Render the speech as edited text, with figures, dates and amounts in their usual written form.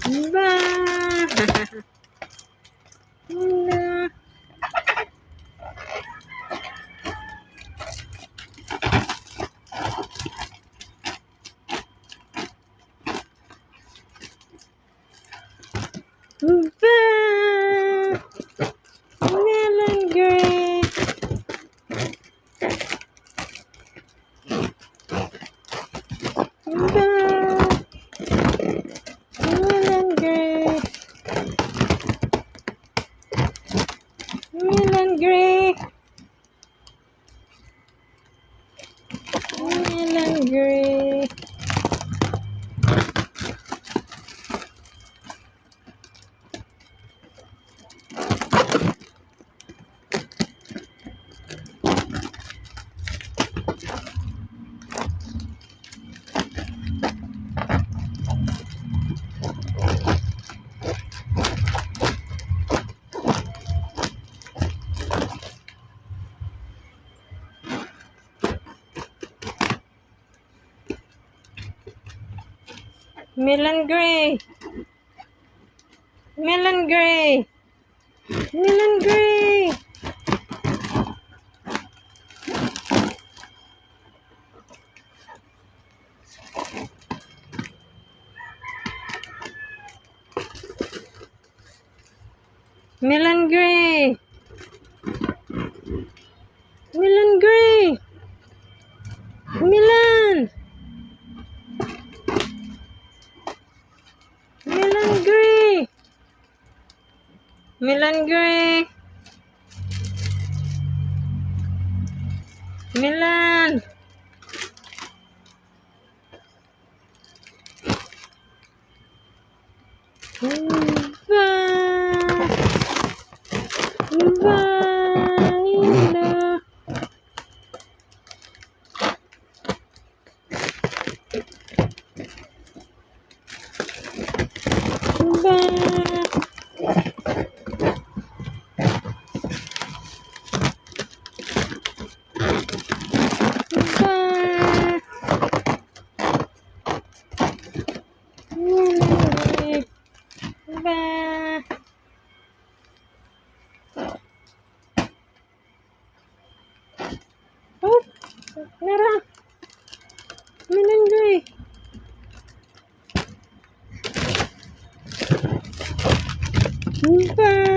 Ba. Wala. Ba. Melon gray. Ba. Melon gray. Melon gray. Melon gray. Melon gray. Melon gray. Melon gray. Melon gray. Melon gray. Melon. Melon gray. Melon gray. Melon. Ba. Ba. Oh, merah. Melon gray. Ba.